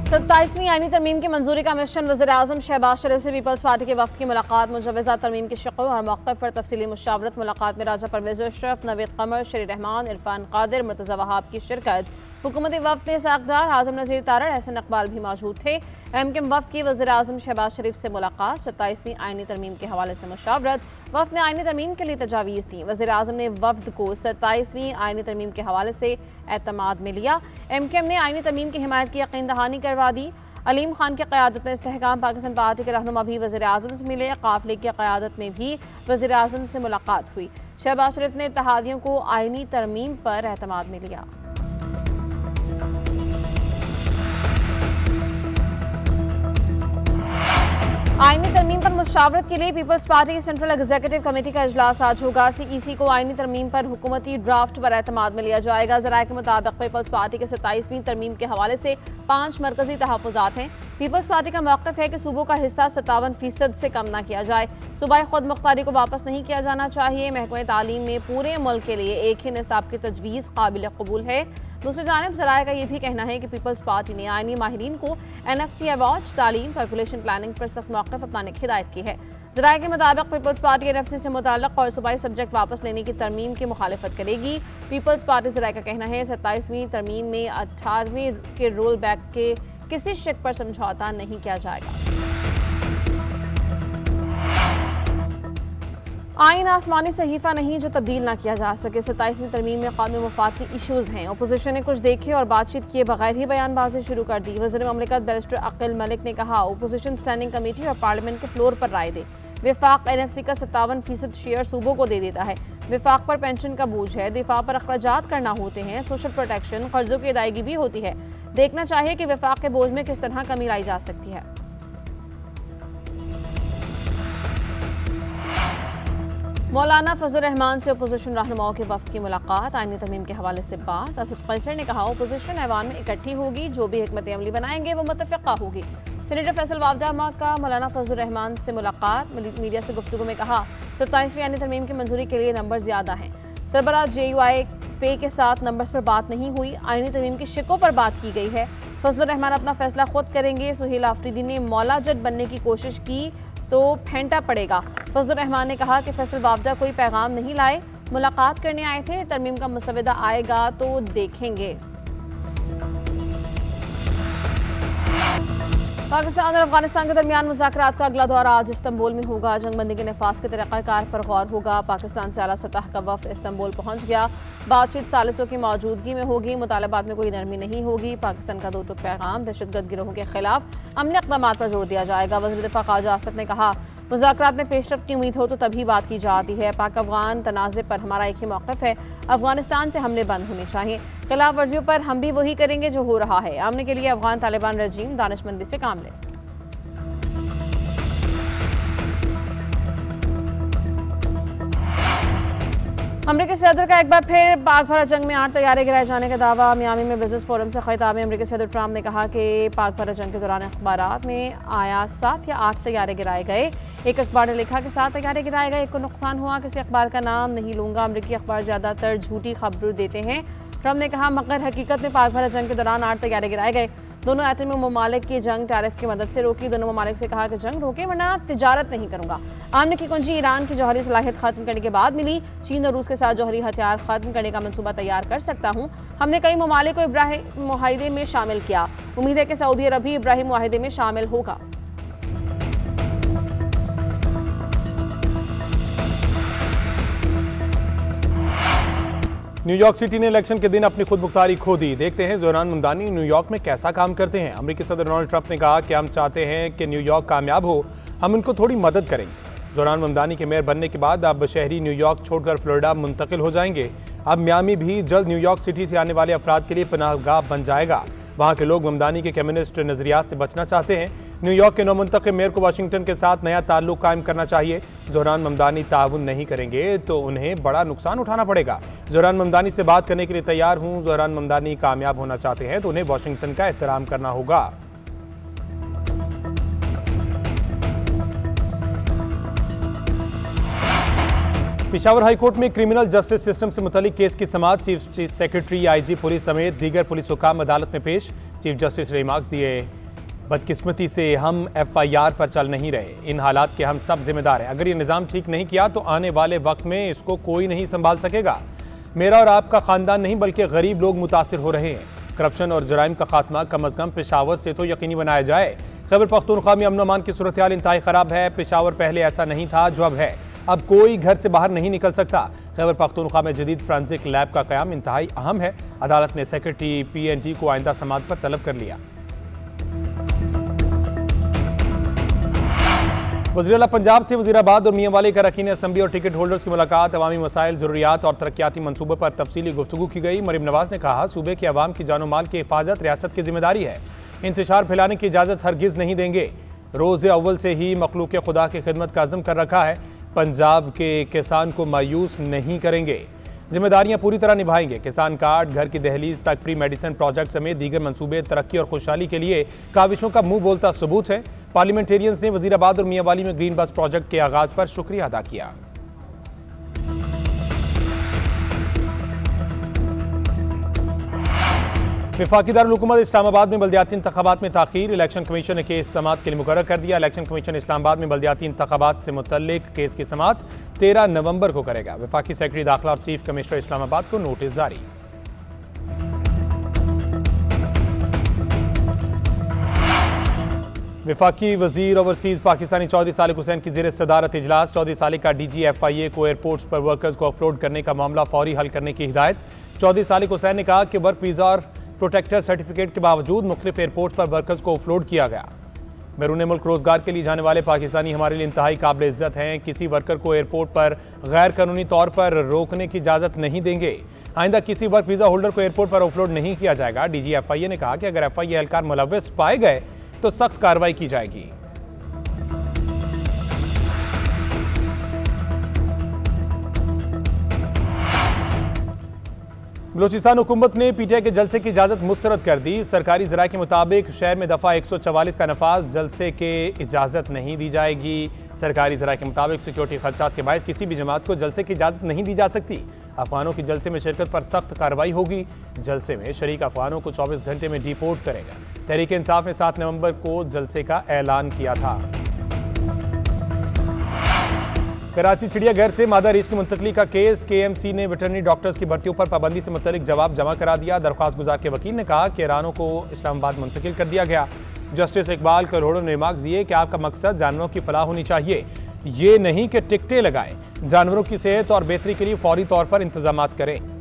27वीं आईनी तरमीम की मंजूरी का मिशन वज़ीर-ए-आज़म शहबाज शरीफ से पीपल्स पार्टी के वफ्द की मुलाकात। मुजवज़ा तरमीम की शक्ल और मौक़िफ़ पर तफसीली मुशावरत। मुलाकात में राजा परवेज़ अशरफ, नवीद कमर, शरी रहमान, इरफान कादिर, मुर्तज़ा वहाब की शिरकत। हुकूमती वफ्द में साकदार आज़म नज़ीर तारड़, एहसन इकबाल भी मौजूद थे। एमकेएम वफ्द की वज़ीर-ए-आज़म शहबाज शरीफ से मुलाकात। 27वीं आईनी तरमीम के हवाले से मुशावरत। वफ्द ने आईनी तरमीम के लिए तजावीज़ दी। वज़ीर-ए-आज़म ने वफ्द को 27वीं आईनी तरमीम के हवाले से एतमाद में लिया। एमकेएम ने आईनी तरमीम की हिमायत की यकीन दहानी करवा दी। अलीम खान की क़यादत में इस्तेहकाम पाकिस्तान पार्टी के रहनुमा भी वज़ीर-ए-आज़म से मिले। काफ़िले की क़यादत में भी वज़ीर-ए-आज़म से मुलाकात हुई। शहबाज शरीफ ने इत्तेहादियों को आईनी तरमीम पर एतमाद में लिया। आईनी तरमीम पर मुशावरत के लिए पीपल्स पार्टी की सेंट्रल एग्जीक्यूटिव कमेटी का इजलास आज होगा। सीईसी को आईनी तरमीम पर हुकूमती ड्राफ्ट पर एतमाद में लिया जाएगा। ज़राए के मुताबिक पीपल्स पार्टी के 27वीं तरमीम के हवाले से 5 मरकजी तहफ़्फ़ुज़ात हैं। पीपल्स पार्टी का मौक़िफ़ है कि सूबों का हिस्सा 57% से कम न किया जाए। सूबाई खुद मुख्तारी को वापस नहीं किया जाना चाहिए। महकमे तालीम में पूरे मुल्क के लिए एक ही निसाब की तजवीज़ काबिल कबूल है। दूसरी जानिब ज़राए का यह भी कहना है कि पीपल्स पार्टी ने आईनी माहिरीन को NFC अवार्ड, तालीम, पॉपुलेशन प्लानिंग पर सख्त मौक़िफ़ अपनाने की हिदायत की है। ज़राए के मुताबिक पीपल्स पार्टी NFC से मुताल्लिक़ और सूबाई सब्जेक्ट वापस लेने की तरमीम की मुखालिफत करेगी। पीपल्स पार्टी ज़राए का कहना है 27वीं तरमीम में 18वीं के रोल बैक के किसी शक पर समझौता नहीं किया जाएगा। आईन आसमानी सहीफ़ा नहीं जो तब्दील ना किया जा सके। 27वीं तरमीम में क़ौमी मफ़ाद के इशूज़ हैं। अपोजिशन ने कुछ देखे और बातचीत किए बगैर ही बयानबाजी शुरू कर दी। वज़ीर ममलिकत बैरिस्टर अक़िल मलिक ने कहा, अपोजिशन स्टैंडिंग कमेटी और पार्लियामेंट के फ्लोर पर राय दे। विफाक NFC का 57% शेयर सूबों को दे देता है। विफाक पर पेंशन का बोझ है, दिफा पर अखराजात करना होते हैं, सोशल प्रोटेक्शन, कर्जों की अदायगी भी होती है। देखना चाहिए कि विफाक के बोझ में किस तरह कमी लाई जा सकती है। मौलाना फजलुर रहमान से अपोजिशन रहनुमाओं के वफ्द की मुलाकात। आईनी तरमीम के हवाले से बात। असद कैसर ने कहा, अपोजिशन ऐवान में इकट्ठी होगी, जो भी हिकमत अमली बनाएंगे वो मुत्तफ़िक़ा होगी। सेनेटर फैसल वावडा का मौलाना फजलुर रहमान से मुलाकात। मीडिया से गुफ्तगू में कहा, 27वीं आईनी तरमीम की मंजूरी के लिए नंबर ज़्यादा हैं। सरबराह JUI के साथ नंबर्स पर बात नहीं हुई। आईनी तरमीम की शिकों पर बात की गई है। फजलुर रहमान अपना फैसला खुद करेंगे। सुहेल आफरीदी ने मौला जज बनने की कोशिश की तो फेंटा पड़ेगा। फजलुर रहमान ने कहा कि फैसल वावडा कोई पैगाम नहीं लाए, मुलाकात करने आए थे। तरमीम का मसवदा आएगा तो देखेंगे। पाकिस्तान और अफगानिस्तान के दरमियान मुज़ाकरात का अगला दौर आज इस्तांबुल में होगा। जंगबंदी के नफाज के तरीक़ाकार पर गौर होगा। पाकिस्तान से आला सतह का वफ़द इस्तांबुल पहुंच गया। बातचीत सालिसों की मौजूदगी में होगी। मुतालबात में कोई नरमी नहीं होगी। पाकिस्तान का दो टुक पैगाम, दहशतगर्द गिरोहों के खिलाफ अमली इक़दामात पर जोर दिया जाएगा। वज़ीर दिफ़ा ख़ाजा आसिफ ने कहा, मुज़ाकरात में पेशरफ्त की उम्मीद हो तो तभी बात की जाती है। पाक अफगान तनाज़े पर हमारा एक ही मौक़िफ़ है, अफगानिस्तान से हमले बंद होनी चाहिए। खिलाफ वर्जियों पर हम भी वही करेंगे जो हो रहा है। आमने के लिए अफगान तालिबान रजीम दानिशमंदी से काम ले। अमरीकी सदर का एक बार फिर पाक भारत जंग में 8 तैयारे गिराए जाने का दावा। मियामी में बिजनेस फोरम से खिताब में अमरीकी सदर ट्रंप ने कहा कि पाक भारत जंग के दौरान अखबारात में आया 7 या 8 तैयारे गिराए गए। एक अखबार ने लिखा कि 7 तैयारे गिराए गए, एक को नुकसान हुआ। किसी अखबार का नाम नहीं लूंगा। अमरीकी अखबार ज़्यादातर झूठी खबर देते हैं। ट्रंप ने कहा, मगर हकीकत में पाक भारत जंग के दौरान 8 तैयारे गिराए गए। दोनों एटमी ममालिक की जंग टैरिफ की मदद से रोकी। दोनों ममालिक से कहा कि जंग रोके वरना तिजारत नहीं करूंगा। आमने की कुंजी ईरान की जौहरी सलाहियत खत्म करने के बाद मिली। चीन और रूस के साथ जौहरी हथियार खत्म करने का मंसूबा तैयार कर सकता हूँ। हमने कई ममालिक को इब्राहिम मुआहिदे में शामिल किया। उम्मीद है कि सऊदी अरब भी इब्राहिम मुआहिदे में शामिल होगा। न्यूयॉर्क सिटी ने इलेक्शन के दिन अपनी खुद मुख्तारी खो दी। देखते हैं जोहरान ममदानी न्यूयॉर्क में कैसा काम करते हैं। अमेरिकी सदर डोनाल्ड ट्रंप ने कहा कि हम चाहते हैं कि न्यूयॉर्क कामयाब हो, हम उनको थोड़ी मदद करेंगे। जोहरान ममदानी के मेयर बनने के बाद अब शहरी न्यूयॉर्क छोड़कर फ्लोरिडा मुंतकिल हो जाएंगे। अब मियामी भी जल्द न्यूयॉर्क सिटी से आने वाले अफराद के लिए पनाहगाह बन जाएगा। वहाँ के लोग ममदानी के कम्युनिस्ट नजरियात से बचना चाहते हैं। न्यूयॉर्क के नौमुंतखब मेयर को वाशिंगटन के साथ नया ताल्लुक कायम करना चाहिए। जोहरान ममदानी ताउन नहीं करेंगे तो उन्हें बड़ा नुकसान उठाना पड़ेगा। जोहरान ममदानी से बात करने के लिए तैयार हूँ। जोहरान ममदानी कामयाब होना चाहते हैं तो उन्हें वाशिंगटन का एहतराम करना होगा। पेशावर हाईकोर्ट में क्रिमिनल जस्टिस सिस्टम से मुतल्लिक केस की समाअत। चीफ सेक्रेटरी, IG पुलिस समेत दीगर पुलिस हुकाम अदालत में पेश। चीफ जस्टिस ने रिमार्क्स दिए बदकिस्मती से हम FIR पर चल नहीं रहे। इन हालात के हम सब जिम्मेदार हैं। अगर ये निज़ाम ठीक नहीं किया तो आने वाले वक्त में इसको कोई नहीं संभाल सकेगा। मेरा और आपका ख़ानदान नहीं बल्कि गरीब लोग मुतासिर हो रहे हैं। करप्शन और जराइम का खात्मा कम अज़ कम पेशावर से तो यकीनी बनाया जाए। खैबर पख्तूनख्वा में अमन अमान की सूरत हाल इंतहाई ख़राब है। पेशावर पहले ऐसा नहीं था जो अब है। अब कोई घर से बाहर नहीं निकल सकता। खैबर पख्तूनख्वा में जदीद फ्रांसिक लैब का क़याम इंतहाई अहम है। अदालत ने सेक्रेटरी PNG को आइंदा समात पर तलब कर लिया। वज़ीर-ए-आला पंजाब से वज़ीराबाद और मियांवाली के अरकान असम्बली और टिकट होल्डर्स की मुलाकात। अवामी मसाइल, ज़रूरियात और तरक्याती मनसूबों पर तफसीली गुफ्तगू की गई। मरीम नवाज ने कहा, सूबे के अवाम की जानो माल की हिफाजत रियासत की जिम्मेदारी है। इंतशार फैलाने की इजाज़त हरगिज़ नहीं देंगे। रोज़े अव्वल से ही मखलूक खुदा की खिदमत का अज़म कर रखा है। पंजाब के किसान को मायूस नहीं करेंगे। जिम्मेदारियां पूरी तरह निभाएंगे। किसान कार्ड, घर की दहलीज तक फ्री मेडिसिन प्रोजेक्ट समेत दीगर मंसूबे तरक्की और खुशहाली के लिए काविशों का मुंह बोलता सबूत है। पार्लियामेंटेरियंस ने वज़ीराबाद और मियांवाली में ग्रीन बस प्रोजेक्ट के आगाज पर शुक्रिया अदा किया। वफाकी दारुल हुकूमत इस्लामाबाद में बल्दियाती इंतखाबात में ताखीर। इलेक्शन कमीशन ने केस समात के लिए मुकर्रर कर दिया। इलेक्शन कमीशन इस्लामाबाद में बल्दियाती इंतखाबात से मुतल्लिक केस की समात 13 नवंबर को करेगा। वफाकी सेक्रेटरी दाखिला और चीफ कमिश्नर इस्लामाबाद को नोटिस जारी। वफाकी वजीर ओवरसीज पाकिस्तानी चौधरी सालिक हुसैन की ज़ेर सदारत इजलास। चौधरी सालिक का DG FIA को एयरपोर्ट्स पर वर्कर्स को ऑफलोड करने का मामला फौरी हल करने की हिदायत। चौधरी सालिक हुसैन ने कहा कि वर्क वीज़ा और प्रोटेक्टर सर्टिफिकेट के बावजूद मुख्तलिफ एयरपोर्ट पर वर्कर्स को ऑफलोड किया गया। बैरून मुल्क रोजगार के लिए जाने वाले पाकिस्तानी हमारे लिए इंतहाई काबिल इज्जत हैं। किसी वर्कर को एयरपोर्ट पर गैर कानूनी तौर पर रोकने की इजाज़त नहीं देंगे। आइंदा किसी वर्क वीज़ा होल्डर को एयरपोर्ट पर ऑफलोड नहीं किया जाएगा। DG FIA ने कहा कि अगर FIA एहलकार मुलव्वस पाए गए तो सख्त कार्रवाई की जाएगी। बलूचिस्तान हुकूमत ने PTI के जलसे की इजाज़त मुस्तरद कर दी। सरकारी ज़राए के मुताबिक शहर में दफ़ा 144 का नफाज जलसे के इजाज़त नहीं दी जाएगी। सरकारी ज़राए के मुताबिक सिक्योरिटी खदशात के बायस किसी भी जमात को जलसे की इजाज़त नहीं दी जा सकती। अफगानों की जलसे में शिरकत पर सख्त कार्रवाई होगी। जलसे में शरीक अफगानों को 24 घंटे में डिपोर्ट करेगा। तहरीक इंसाफ ने 7 नवंबर को जलसे का ऐलान किया था। कराची चिड़ियाघर से मादा रीछ की मुंतकली का केस। KMC ने वेटरनरी डॉक्टर्स की भर्तियों पर पाबंदी से मुतल्लिक जवाब जमा करा दिया। दरख्वास्त गुजार के वकील ने कहा कि रानों को इस्लामाबाद मुंतकिल कर दिया गया। जस्टिस इकबाल करोड़ों ने रिमार्क दिए कि आपका मकसद जानवरों की फलाह होनी चाहिए, ये नहीं कि टिकटें लगाएं। जानवरों की सेहत और बेहतरी के लिए फौरी तौर पर इंतजामात करें।